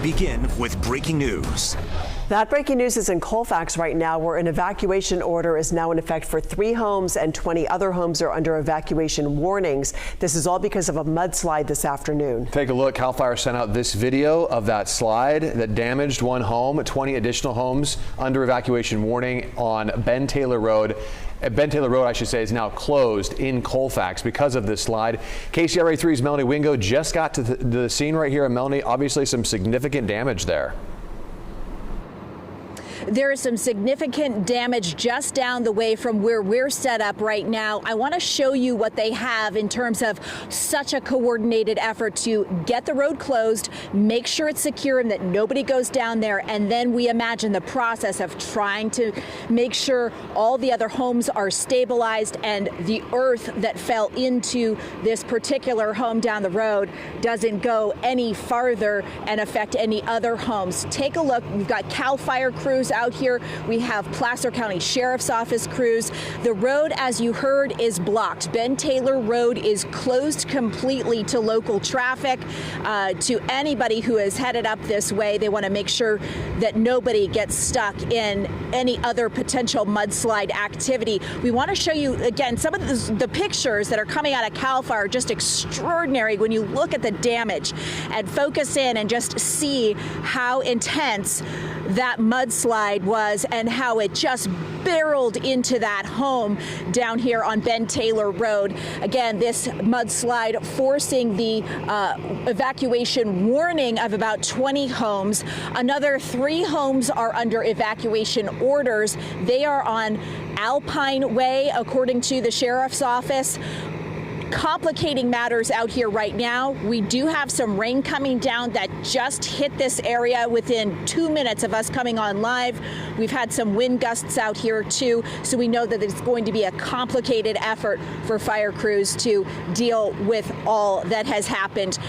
We begin with breaking news. That breaking news is in Colfax right now, where an evacuation order is now in effect for 3 homes and 20 other homes are under evacuation warnings. This is all because of a mudslide this afternoon. Take a look. CAL FIRE sent out this video of that slide that damaged one home. 20 additional homes under evacuation warning on Ben Taylor Road. Ben Taylor Road, I should say, is now closed in Colfax because of this slide. KCRA 3's Melanie Wingo just got to the scene right here. And Melanie, obviously some significant damage there. There is some significant damage just down the way from where we're set up right now. I want to show you what they have in terms of such a coordinated effort to get the road closed, make sure it's secure and that nobody goes down there. And then we imagine the process of trying to make sure all the other homes are stabilized and the earth that fell into this particular home down the road doesn't go any farther and affect any other homes. Take a look. We've got CAL FIRE crews out here. We have Placer County Sheriff's Office crews. The road, as you heard, is blocked. Ben Taylor Road is closed completely to local traffic. To anybody who is headed up this way, they want to make sure that nobody gets stuck in any other potential mudslide activity. We want to show you, again, some of the pictures that are coming out of CAL FIRE are just extraordinary when you look at the damage and focus in and just see how intense that mudslide was and how it just barreled into that home down here on Ben Taylor Road. Again, this mudslide forcing the evacuation warning of about 20 homes. Another 3 homes are under evacuation orders. They are on Alpine Way, according to the Sheriff's Office. Complicating matters out here right now. We do have some rain coming down that just hit this area within 2 minutes of us coming on live. We've had some wind gusts out here too, so we know that it's going to be a complicated effort for fire crews to deal with all that has happened.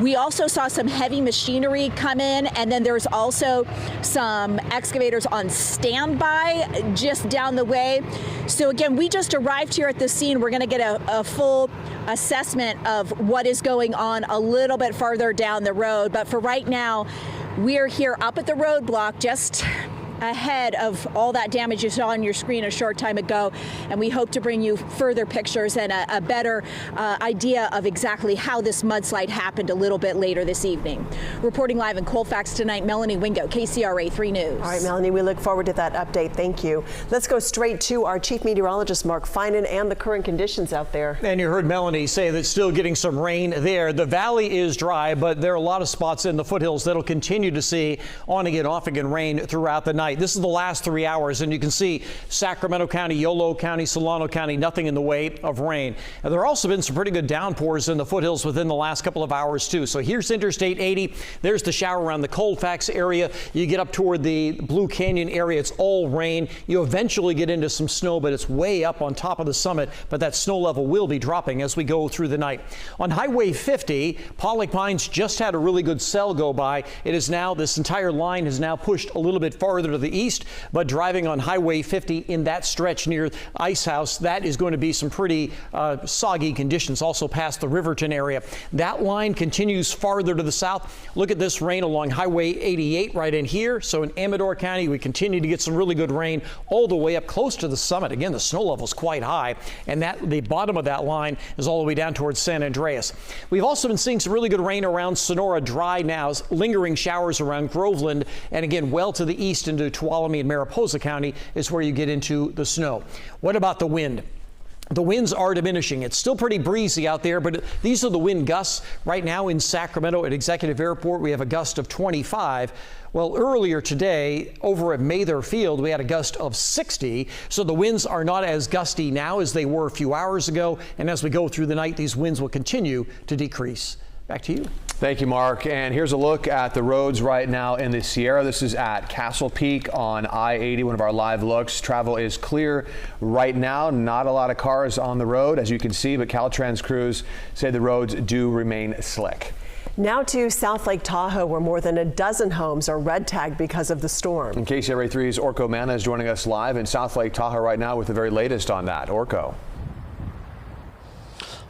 We also saw some heavy machinery come in, and then there's also some excavators on standby just down the way. So again, we just arrived here at the scene. We're going to get a full assessment of what is going on a little bit farther down the road. But for right now, we're here up at the roadblock just ahead of all that damage you saw on your screen a short time ago, and we hope to bring you further pictures and a better idea of exactly how this mudslide happened a little bit later this evening. Reporting live in Colfax tonight, Melanie Wingo, KCRA 3 News. All right, Melanie, we look forward to that update. Thank you. Let's go straight to our chief meteorologist, Mark Finan, and the current conditions out there. And you heard Melanie say that still getting some rain there. The valley is dry, but there are a lot of spots in the foothills that'll continue to see on again, off again rain throughout the night. This is the last 3 hours, and you can see Sacramento County, Yolo County, Solano County, nothing in the way of rain. And there have also been some pretty good downpours in the foothills within the last couple of hours, too. So here's Interstate 80. There's the shower around the Colfax area. You get up toward the Blue Canyon area, it's all rain. You eventually get into some snow, but it's way up on top of the summit. But that snow level will be dropping as we go through the night. On Highway 50, Pollock Pines just had a really good cell go by. It is now, this entire line is now pushed a little bit farther to the east, but driving on Highway 50 in that stretch near Ice House, that is going to be some pretty soggy conditions also past the Riverton area. That line continues farther to the south. Look at this rain along Highway 88 right in here. So in Amador County, we continue to get some really good rain all the way up close to the summit. Again, the snow level is quite high, and that the bottom of that line is all the way down towards San Andreas. We've also been seeing some really good rain around Sonora Dry now, lingering showers around Groveland, and again, well to the east into Tuolumne and Mariposa County is where you get into the snow. What about the wind? The winds are diminishing. It's still pretty breezy out there, but these are the wind gusts. Right now in Sacramento at Executive Airport, we have a gust of 25. Well, earlier today over at Mather Field, we had a gust of 60. So the winds are not as gusty now as they were a few hours ago. And as we go through the night, these winds will continue to decrease. Back to you. Thank you, Mark. And here's a look at the roads right now in the Sierra. This is at Castle Peak on I-80, one of our live looks. Travel is clear right now. Not a lot of cars on the road, as you can see, but Caltrans crews say the roads do remain slick. Now to South Lake Tahoe, where more than a dozen homes are red tagged because of the storm. And KCRA 3's Orko Manna is joining us live in South Lake Tahoe right now with the very latest on that. Orko.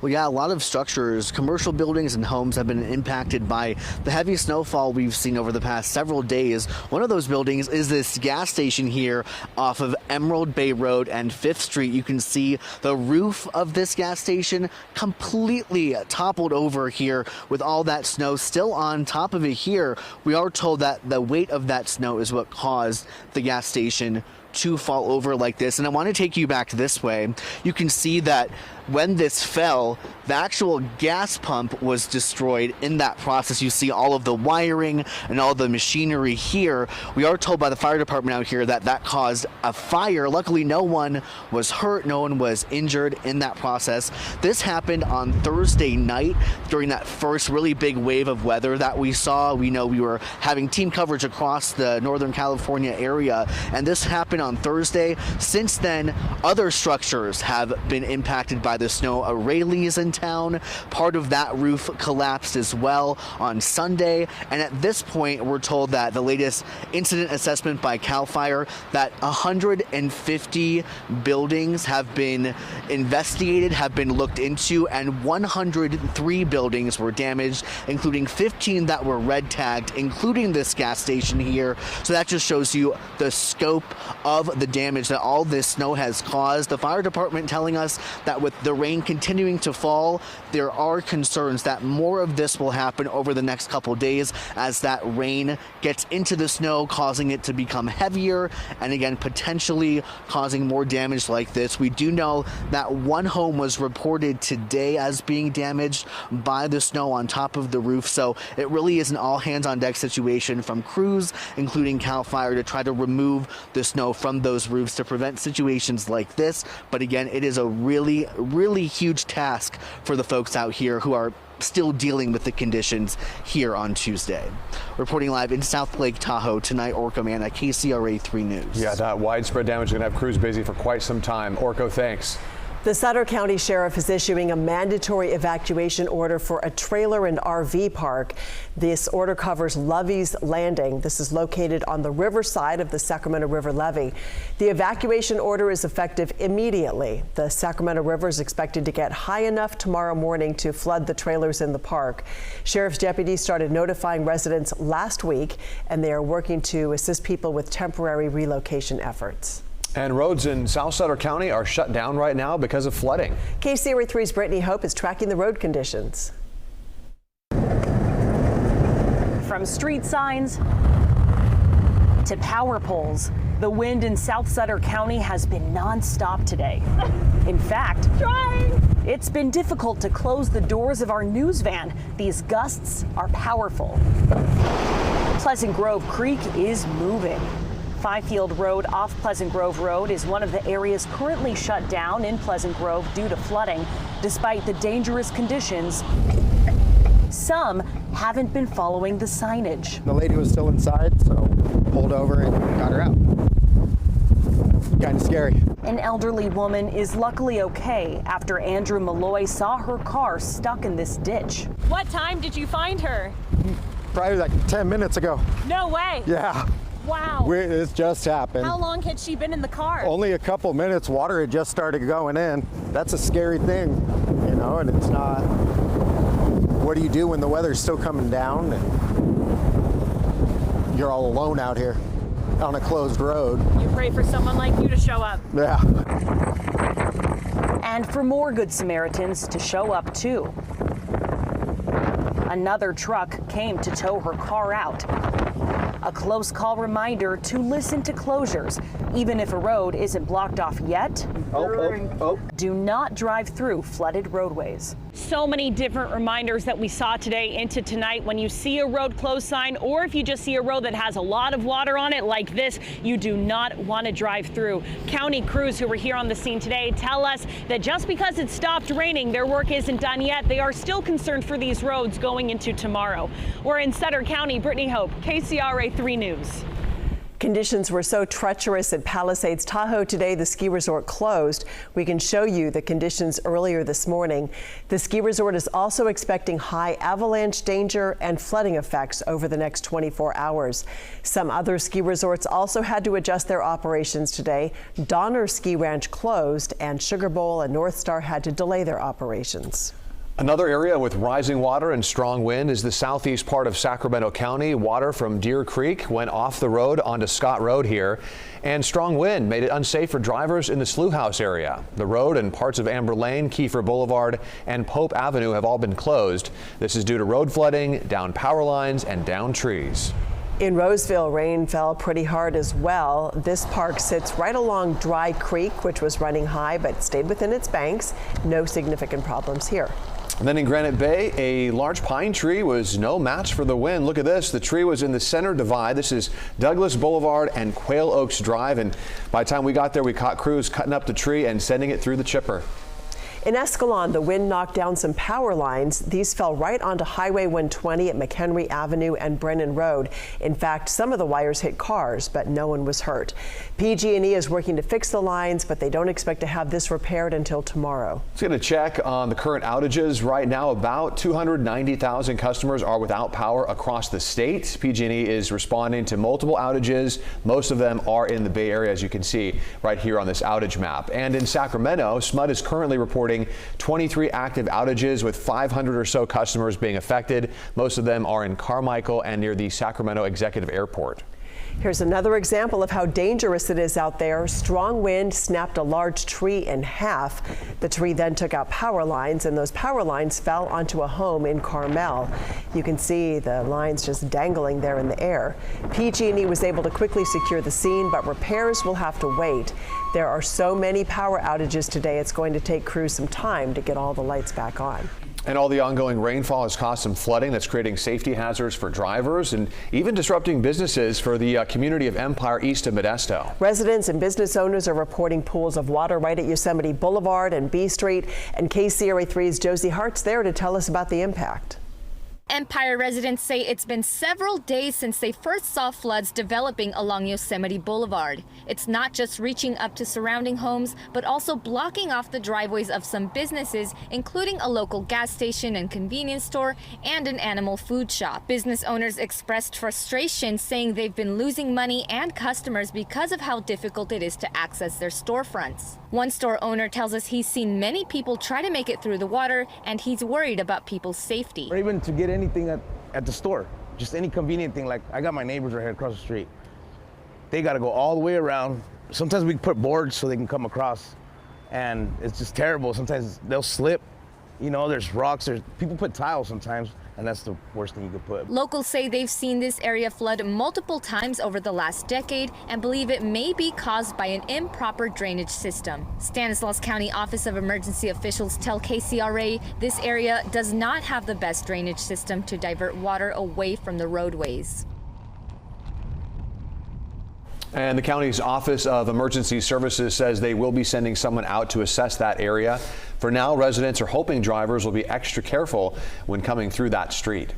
Well, yeah, a lot of structures, commercial buildings and homes have been impacted by the heavy snowfall we've seen over the past several days. One of those buildings is this gas station here off of Emerald Bay Road and 5th Street. You can see the roof of this gas station completely toppled over here with all that snow still on top of it here. We are told that the weight of that snow is what caused the gas station to fall over like this. And I want to take you back this way. You can see that when this fell, the actual gas pump was destroyed in that process. You see all of the wiring and all the machinery here. We are told by the fire department out here that that caused a fire. Luckily, no one was hurt, no one was injured in that process. This happened on Thursday night during that first really big wave of weather that we saw. We know we were having team coverage across the Northern California area, and this happened on Thursday. Since then, other structures have been impacted by the snow. A Rayleigh's in town, part of that roof collapsed as well on Sunday, and at this point we're told that the latest incident assessment by CAL FIRE that 150 buildings have been investigated, have been looked into, and 103 buildings were damaged, including 15 that were red tagged, including this gas station here. So that just shows you the scope of the damage that all this snow has caused. The fire department telling us that with the rain continuing to fall, there are concerns that more of this will happen over the next couple days as that rain gets into the snow, causing it to become heavier and again potentially causing more damage like this. We do know that one home was reported today as being damaged by the snow on top of the roof, so it really is an all hands on deck situation from crews, including CAL FIRE, to try to remove the snow from those roofs to prevent situations like this. But again, it is a really huge task for the folks out here who are still dealing with the conditions here on Tuesday. Reporting live in South Lake Tahoe, tonight, Orko Mann at KCRA 3 News. Yeah, that widespread damage is going to have crews busy for quite some time. Orko, thanks. The Sutter County Sheriff is issuing a mandatory evacuation order for a trailer and RV park. This order covers Lovey's Landing. This is located on the riverside of the Sacramento River levee. The evacuation order is effective immediately. The Sacramento River is expected to get high enough tomorrow morning to flood the trailers in the park. Sheriff's deputies started notifying residents last week, and they are working to assist people with temporary relocation efforts. And roads in South Sutter County are shut down right now because of flooding. KCRA 3's Brittany Hope is tracking the road conditions. From street signs to power poles, the wind in South Sutter County has been nonstop today. In fact, it's been difficult to close the doors of our news van. These gusts are powerful. Pleasant Grove Creek is moving. Fifield Road off Pleasant Grove Road is one of the areas currently shut down in Pleasant Grove due to flooding. Despite the dangerous conditions, some haven't been following the signage. The lady was still inside, so pulled over and got her out. Kind of scary. An elderly woman is luckily okay after Andrew Malloy saw her car stuck in this ditch. What time did you find her? Probably like 10 minutes ago. No way. Yeah. Wow. It just happened. How long had she been in the car? Only a couple minutes. Water had just started going in. That's a scary thing, you know, and it's not. What do you do when the weather's still coming down and you're all alone out here on a closed road? You pray for someone like you to show up. Yeah. And for more Good Samaritans to show up too. Another truck came to tow her car out. A close call reminder to listen to closures. Even if a road isn't blocked off yet, do not drive through flooded roadways. So many different reminders that we saw today into tonight. When you see a road closed sign, or if you just see a road that has a lot of water on it like this, you do not want to drive through. County crews who were here on the scene today tell us that just because it stopped raining, their work isn't done yet. They are still concerned for these roads going into tomorrow. We're in Sutter County. Brittany Hope, KCRA 3 News. Conditions were so treacherous at Palisades Tahoe today, the ski resort closed. We can show you the conditions earlier this morning. The ski resort is also expecting high avalanche danger and flooding effects over the next 24 hours. Some other ski resorts also had to adjust their operations today. Donner Ski Ranch closed, and Sugar Bowl and North Star had to delay their operations. Another area with rising water and strong wind is the southeast part of Sacramento County. Water from Deer Creek went off the road onto Scott Road here, and strong wind made it unsafe for drivers in the Slough House area. The road and parts of Amber Lane, Kiefer Boulevard, and Pope Avenue have all been closed. This is due to road flooding, down power lines, and down trees. In Roseville, rain fell pretty hard as well. This park sits right along Dry Creek, which was running high but stayed within its banks. No significant problems here. And then in Granite Bay, a large pine tree was no match for the wind. Look at this. The tree was in the center divide. This is Douglas Boulevard and Quail Oaks Drive. And by the time we got there, we caught crews cutting up the tree and sending it through the chipper. In Escalon, the wind knocked down some power lines. These fell right onto Highway 120 at McHenry Avenue and Brennan Road. In fact, some of the wires hit cars, but no one was hurt. PG&E is working to fix the lines, but they don't expect to have this repaired until tomorrow. Let's get a check on the current outages. Right now, about 290,000 customers are without power across the state. PG&E is responding to multiple outages. Most of them are in the Bay Area, as you can see right here on this outage map. And in Sacramento, SMUD is currently reporting 23 active outages with 500 or so customers being affected. Most of them are in Carmichael and near the Sacramento Executive Airport. Here's another example of how dangerous it is out there. Strong wind snapped a large tree in half. The tree then took out power lines, and those power lines fell onto a home in Carmel. You can see the lines just dangling there in the air. PG&E was able to quickly secure the scene, but repairs will have to wait. There are so many power outages today, it's going to take crews some time to get all the lights back on. And all the ongoing rainfall has caused some flooding that's creating safety hazards for drivers and even disrupting businesses for the community of Empire east of Modesto. Residents and business owners are reporting pools of water right at Yosemite Boulevard and B Street. And KCRA3's Josie Hart's there to tell us about the impact. Empire residents say it's been several days since they first saw floods developing along Yosemite Boulevard. It's not just reaching up to surrounding homes, but also blocking off the driveways of some businesses, including a local gas station and convenience store and an animal food shop. Business owners expressed frustration, saying they've been losing money and customers because of how difficult it is to access their storefronts. One store owner tells us he's seen many people try to make it through the water, and he's worried about people's safety. Or even to get anything at the store, just any convenient thing. Like I got my neighbors right here across the street. They got to go all the way around. Sometimes we put boards so they can come across, and it's just terrible. Sometimes they'll slip. You know, there's rocks, people put tiles sometimes, and that's the worst thing you could put. Locals say they've seen this area flood multiple times over the last decade and believe it may be caused by an improper drainage system. Stanislaus County Office of Emergency officials tell KCRA this area does not have the best drainage system to divert water away from the roadways. And the county's Office of Emergency Services says they will be sending someone out to assess that area. For now, residents are hoping drivers will be extra careful when coming through that street.